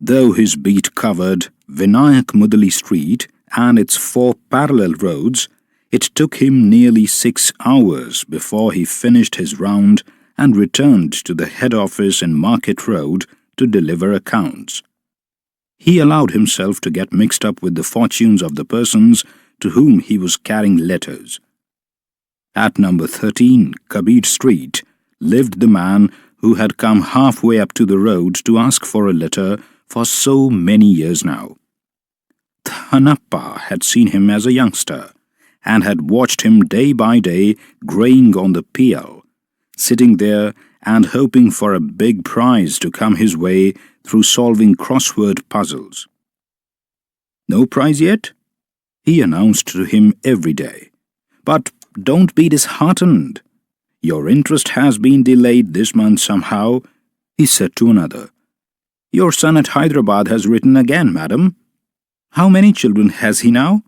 Though his beat covered Vinayak Mudali Street and its 4 parallel roads, it took him nearly 6 hours before he finished his round and returned to the head office in Market Road to deliver accounts. He allowed himself to get mixed up with the fortunes of the persons to whom he was carrying letters. At number 13, Kabir Street, lived the man who had come halfway up to the road to ask for a letter for so many years now. Thanappa had seen him as a youngster and had watched him day by day graying on the PL, sitting there and hoping for a big prize to come his way through solving crossword puzzles. "No prize yet?" he announced to him every day. "But don't be disheartened. Your interest has been delayed this month somehow," he said to another. "Your son at Hyderabad has written again, madam. How many children has he now?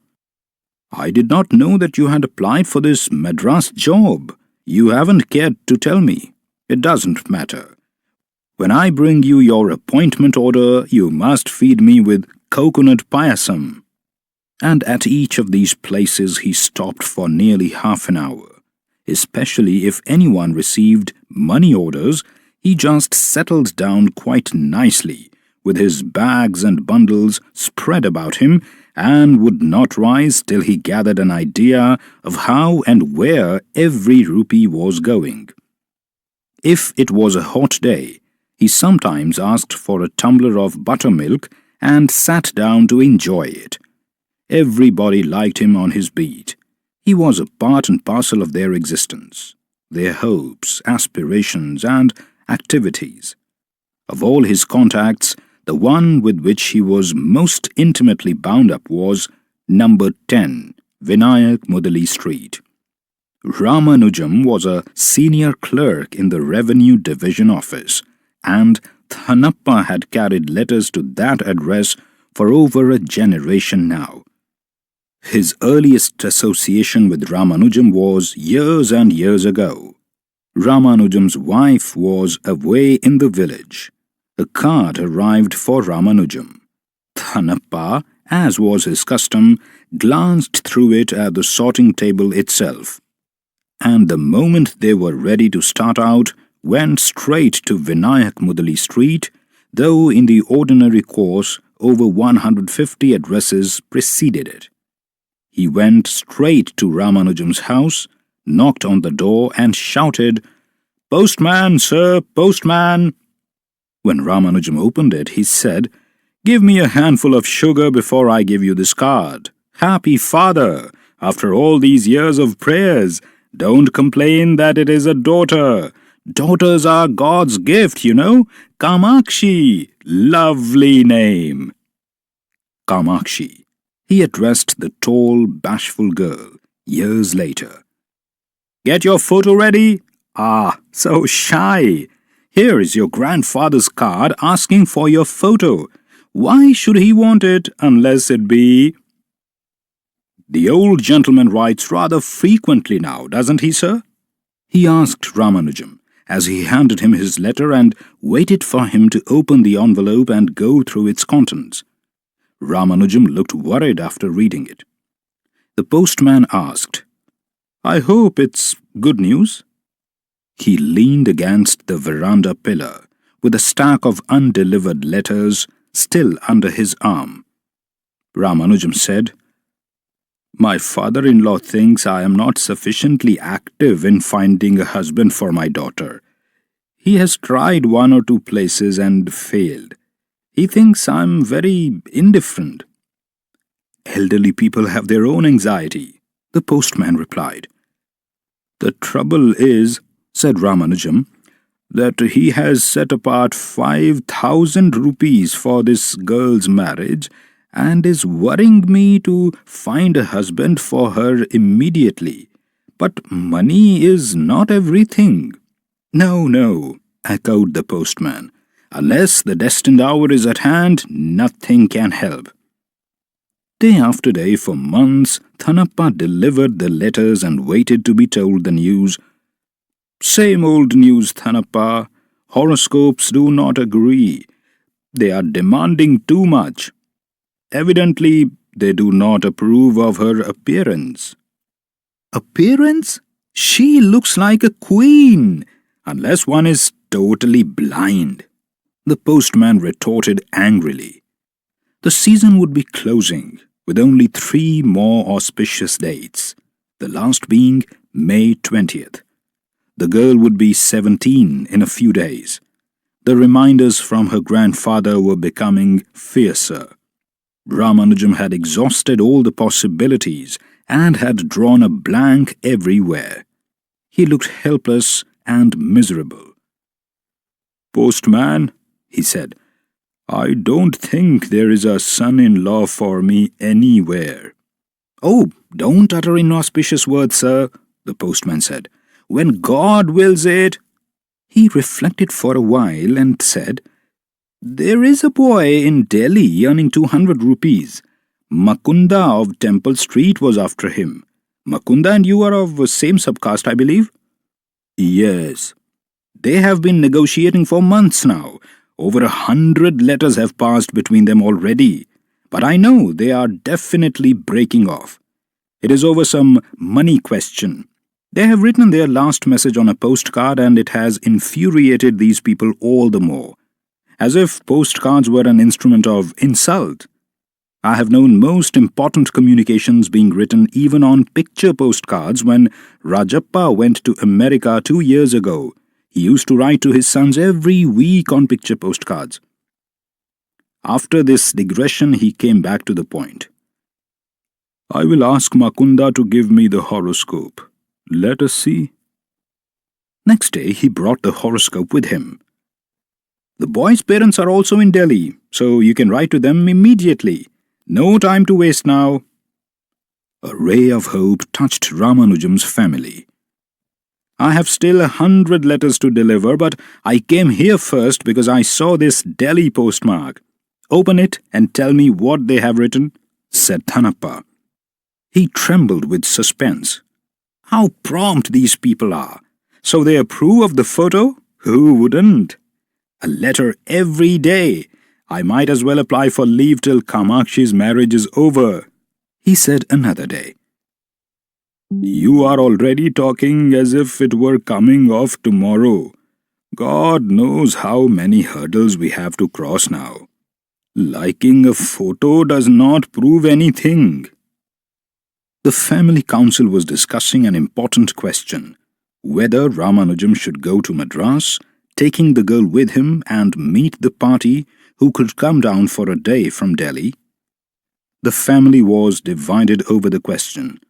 I did not know that you had applied for this Madras job. You haven't cared to tell me. It doesn't matter. When I bring you your appointment order, you must feed me with coconut payasam." And at each of these places he stopped for nearly half an hour. Especially if anyone received money orders, he just settled down quite nicely, with his bags and bundles spread about him, and would not rise till he gathered an idea of how and where every rupee was going. If it was a hot day, he sometimes asked for a tumbler of buttermilk and sat down to enjoy it. Everybody liked him on his beat. He was a part and parcel of their existence, their hopes, aspirations, and activities. Of all his contacts, the one with which he was most intimately bound up was number 10, Vinayak Mudali Street. Ramanujam was a senior clerk in the Revenue Division office, and Thanappa had carried letters to that address for over a generation now. His earliest association with Ramanujam was years and years ago. Ramanujam's wife was away in the village. A card arrived for Ramanujam. Thanappa, as was his custom, glanced through it at the sorting table itself, and the moment they were ready to start out, went straight to Vinayak Mudali Street, though in the ordinary course over 150 addresses preceded it. He went straight to Ramanujam's house, knocked on the door and shouted, "Postman, sir, postman!" When Ramanujam opened it, he said, "Give me a handful of sugar before I give you this card. Happy father, after all these years of prayers, don't complain that it is a daughter. Daughters are God's gift, you know. Kamakshi, lovely name." Kamakshi. He addressed the tall, bashful girl years later. "Get your photo ready? Ah, so shy. Here is your grandfather's card asking for your photo. Why should he want it unless it be—" "The old gentleman writes rather frequently now, doesn't he, sir?" he asked Ramanujam, as he handed him his letter and waited for him to open the envelope and go through its contents. Ramanujam looked worried after reading it. The postman asked, "I hope it's good news?" He leaned against the veranda pillar, with a stack of undelivered letters still under his arm. Ramanujam said, "My father-in-law thinks I am not sufficiently active in finding a husband for my daughter. He has tried 1 or 2 places and failed. He thinks I'm very indifferent." "Elderly people have their own anxiety," the postman replied. "The trouble is," said Ramanujam, "that he has set apart 5,000 rupees for this girl's marriage and is worrying me to find a husband for her immediately. But money is not everything." "No, no," echoed the postman. "Unless the destined hour is at hand, nothing can help." Day after day for months, Thanappa delivered the letters and waited to be told the news. "Same old news, Thanappa. Horoscopes do not agree. They are demanding too much. Evidently, they do not approve of her appearance. Appearance? She looks like a queen, unless one is totally blind, the postman retorted angrily. The season would be closing, with only 3 more auspicious dates, the last being May 20th. The girl would be 17 in a few days. The reminders from her grandfather were becoming fiercer. Ramanujam had exhausted all the possibilities and had drawn a blank everywhere. He looked helpless and miserable. "Postman," he said, "I don't think there is a son-in-law for me anywhere." "Oh, don't utter inauspicious words, sir," the postman said. "When God wills it—" He reflected for a while and said, "There is a boy in Delhi earning 200 rupees. Makunda of Temple Street was after him. Makunda and you are of same subcaste, I believe?" "Yes." "They have been negotiating for months now. Over 100 letters have passed between them already. But I know they are definitely breaking off. It is over some money question. They have written their last message on a postcard and it has infuriated these people all the more. As if postcards were an instrument of insult. I have known most important communications being written even on picture postcards when Rajappa went to America 2 years ago. He used to write to his sons every week on picture postcards." After this digression, he came back to the point. "I will ask Makunda to give me the horoscope. Let us see." Next day, he brought the horoscope with him. "The boy's parents are also in Delhi, so you can write to them immediately. No time to waste now." A ray of hope touched Ramanujam's family. "I have still 100 letters to deliver, but I came here first because I saw this Delhi postmark. Open it and tell me what they have written," said Thanappa. He trembled with suspense. How prompt these people are. So they approve of the photo? Who wouldn't? A letter every day. I might as well apply for leave till Kamakshi's marriage is over, he said another day. "You are already talking as if it were coming off tomorrow. God knows how many hurdles we have to cross now. Liking a photo does not prove anything." The family council was discussing an important question, whether Ramanujam should go to Madras, taking the girl with him and meet the party who could come down for a day from Delhi. The family was divided over the question.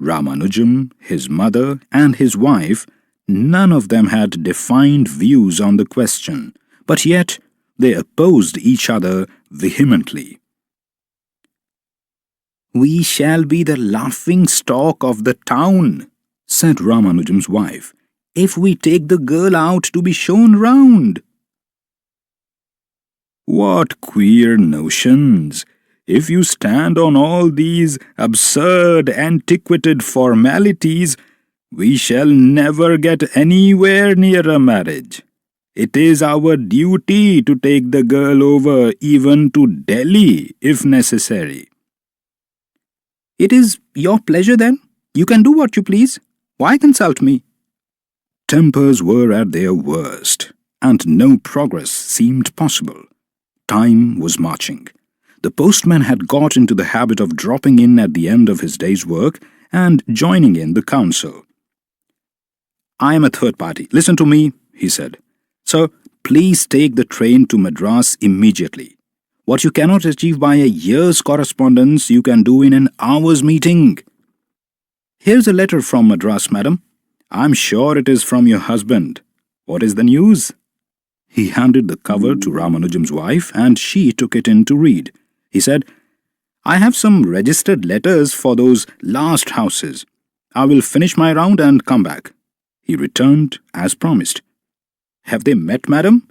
Ramanujam, his mother, and his wife, none of them had defined views on the question, but yet they opposed each other vehemently. "We shall be the laughing stock of the town," said Ramanujam's wife, "if we take the girl out to be shown round." "What queer notions! If you stand on all these absurd, antiquated formalities, we shall never get anywhere near a marriage. It is our duty to take the girl over even to Delhi if necessary." "It is your pleasure then. You can do what you please. Why consult me?" Tempers were at their worst, and no progress seemed possible. Time was marching. The postman had got into the habit of dropping in at the end of his day's work and joining in the council. "I am a third party. Listen to me," he said. "So, please take the train to Madras immediately. What you cannot achieve by a year's correspondence, you can do in an hour's meeting. Here's a letter from Madras, madam. I'm sure it is from your husband. What is the news?" He handed the cover to Ramanujam's wife and she took it in to read. He said, "I have some registered letters for those last houses. I will finish my round and come back." He returned as promised. "Have they met, madam?"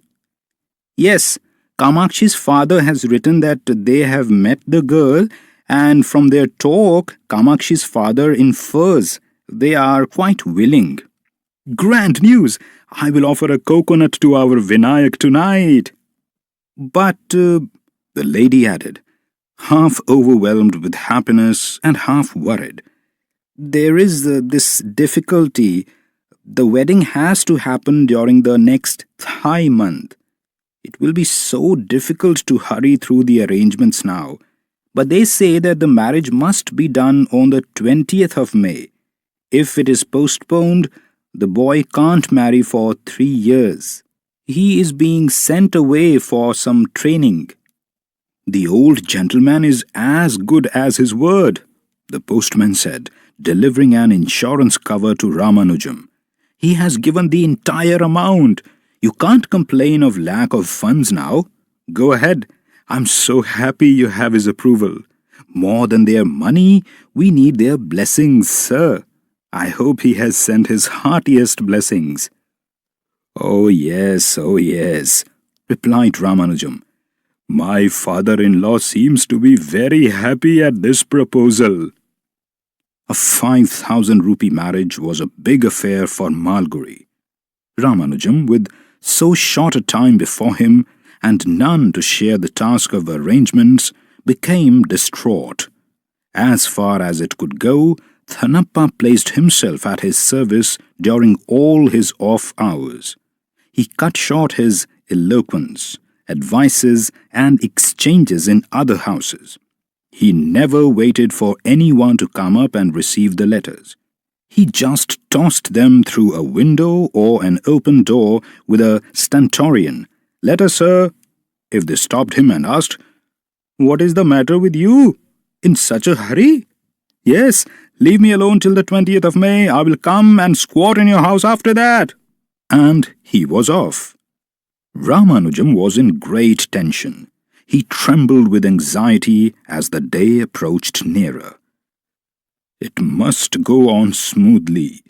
"Yes, Kamakshi's father has written that they have met the girl, and from their talk, Kamakshi's father infers they are quite willing." "Grand news! I will offer a coconut to our Vinayak tonight." But the lady added, half overwhelmed with happiness and half worried, there is this difficulty. The wedding has to happen during the next Thai month. It will be so difficult to hurry through the arrangements now. But they say that the marriage must be done on the 20th of May. If it is postponed, the boy can't marry for 3 years. He is being sent away for some training. The old gentleman is as good as his word, the postman said, delivering an insurance cover to Ramanujam. He has given the entire amount. You can't complain of lack of funds now. Go ahead. I'm so happy you have his approval. More than their money, we need their blessings, sir. I hope he has sent his heartiest blessings. Oh yes, replied Ramanujam. My father-in-law seems to be very happy at this proposal. A 5,000 rupee marriage was a big affair for Malguri. Ramanujam, with so short a time before him and none to share the task of arrangements, became distraught. As far as it could go, Thanappa placed himself at his service during all his off hours. He cut short his eloquence, advices, and exchanges in other houses. He never waited for anyone to come up and receive the letters. He just tossed them through a window or an open door with a stentorian, "Letter, sir." If they stopped him and asked, "What is the matter with you? In such a hurry?" "Yes, leave me alone till the 20th of May. I will come and squat in your house after that." And he was off. Ramanujam was in great tension. He trembled with anxiety as the day approached nearer. It must go on smoothly.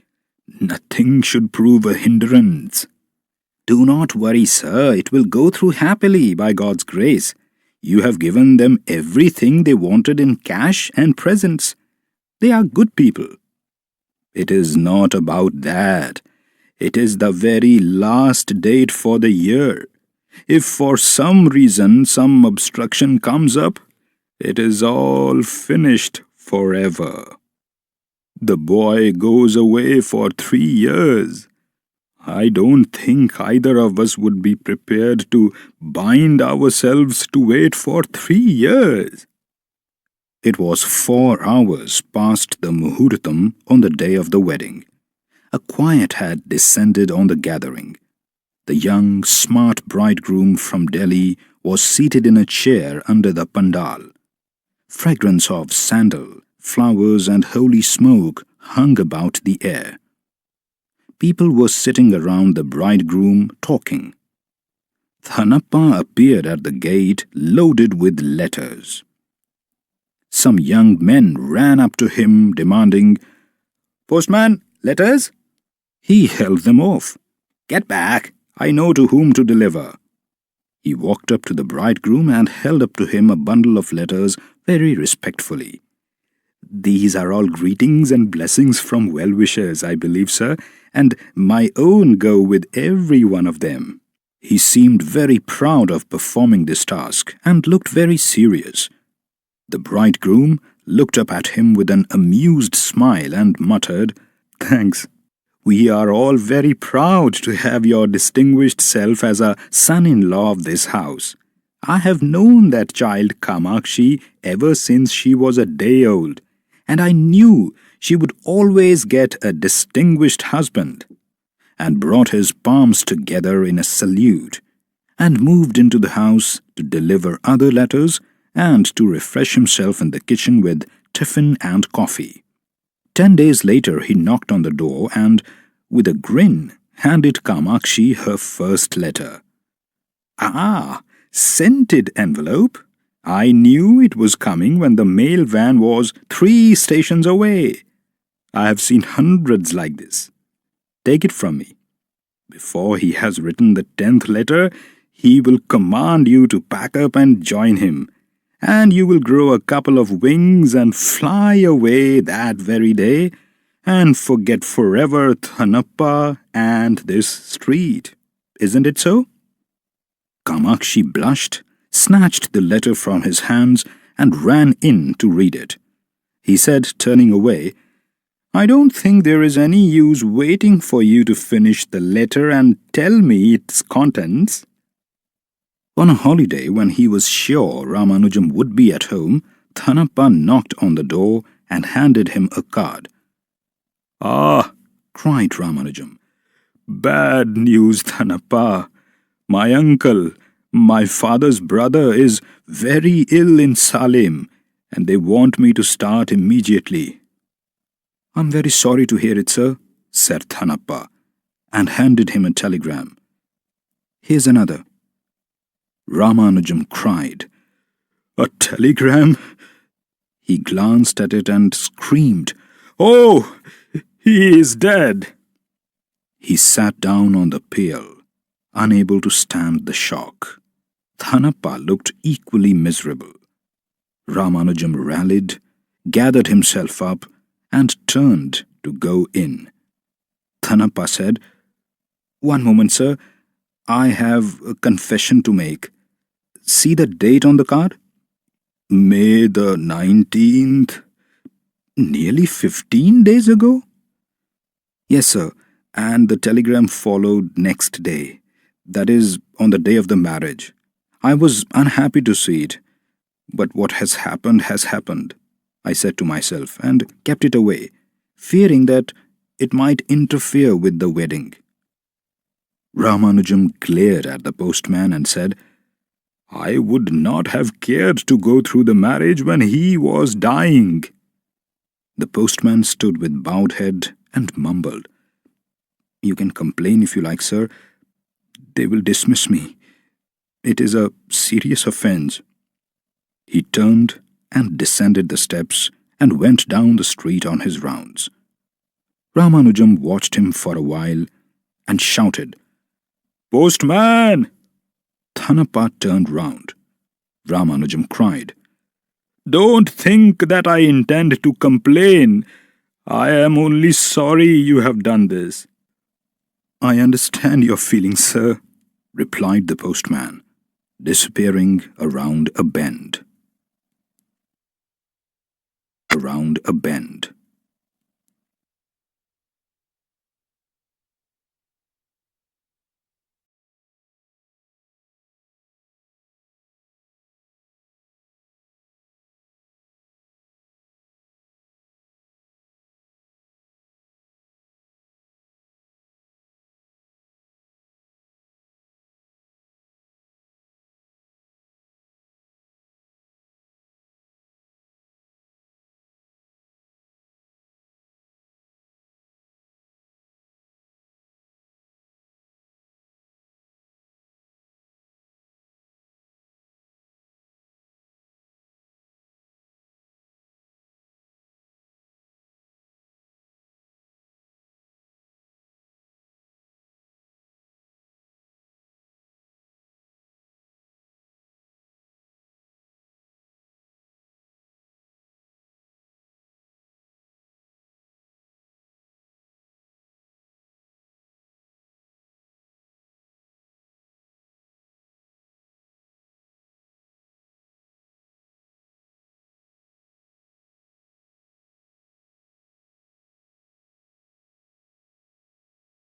Nothing should prove a hindrance. "Do not worry, sir. It will go through happily by God's grace. You have given them everything they wanted in cash and presents. They are good people." "It is not about that. It is the very last date for the year. If for some reason some obstruction comes up, it is all finished forever. The boy goes away for 3 years. I don't think either of us would be prepared to bind ourselves to wait for 3 years." It was 4 hours past the Muhurtam on the day of the wedding. A quiet had descended on the gathering. The young, smart bridegroom from Delhi was seated in a chair under the pandal. Fragrance of sandal, flowers and holy smoke hung about the air. People were sitting around the bridegroom talking. Thanappa appeared at the gate loaded with letters. Some young men ran up to him demanding, "Postman, letters?" He held them off. "Get back! I know to whom to deliver." He walked up to the bridegroom and held up to him a bundle of letters very respectfully. "These are all greetings and blessings from well-wishers, I believe, sir, and my own go with every one of them." He seemed very proud of performing this task and looked very serious. The bridegroom looked up at him with an amused smile and muttered, "Thanks. We are all very proud to have your distinguished self as a son-in-law of this house. I have known that child Kamakshi ever since she was a day old, and I knew she would always get a distinguished husband," and brought his palms together in a salute, and moved into the house to deliver other letters and to refresh himself in the kitchen with tiffin and coffee. 10 days later he knocked on the door and, with a grin, handed Kamakshi her first letter. "Ah, scented envelope. I knew it was coming when the mail van was 3 stations away. I have seen hundreds like this. Take it from me. Before he has written the 10th letter, he will command you to pack up and join him, and you will grow a couple of wings and fly away that very day and forget forever Thanappa and this street. Isn't it so?" Kamakshi blushed, snatched the letter from his hands, and ran in to read it. He said, turning away, "I don't think there is any use waiting for you to finish the letter and tell me its contents." On a holiday, when he was sure Ramanujam would be at home, Thanappa knocked on the door and handed him a card. "Ah!" cried Ramanujam. "Bad news, Thanappa. My uncle, my father's brother, is very ill in Salem, and they want me to start immediately." "I'm very sorry to hear it, sir," said Thanappa, and handed him a telegram. "Here's another." Ramanujam cried, "A telegram?" He glanced at it and screamed, "Oh, he is dead!" He sat down on the pail, unable to stand the shock. Thanappa looked equally miserable. Ramanujam rallied, gathered himself up, and turned to go in. Thanappa said, "One moment, sir. I have a confession to make. See the date on the card?" "May the 19th. Nearly 15 days ago?" "Yes, sir, and the telegram followed next day. That is, on the day of the marriage. I was unhappy to see it, but what has happened, I said to myself, and kept it away, fearing that it might interfere with the wedding." Ramanujam glared at the postman and said, "I would not have cared to go through the marriage when he was dying." The postman stood with bowed head and mumbled, "You can complain if you like, sir. They will dismiss me. It is a serious offense." He turned and descended the steps and went down the street on his rounds. Ramanujam watched him for a while and shouted, "Postman!" Thanappa turned round. Ramanujam cried, "Don't think that I intend to complain. I am only sorry you have done this." "I understand your feelings, sir," replied the postman, disappearing around a bend.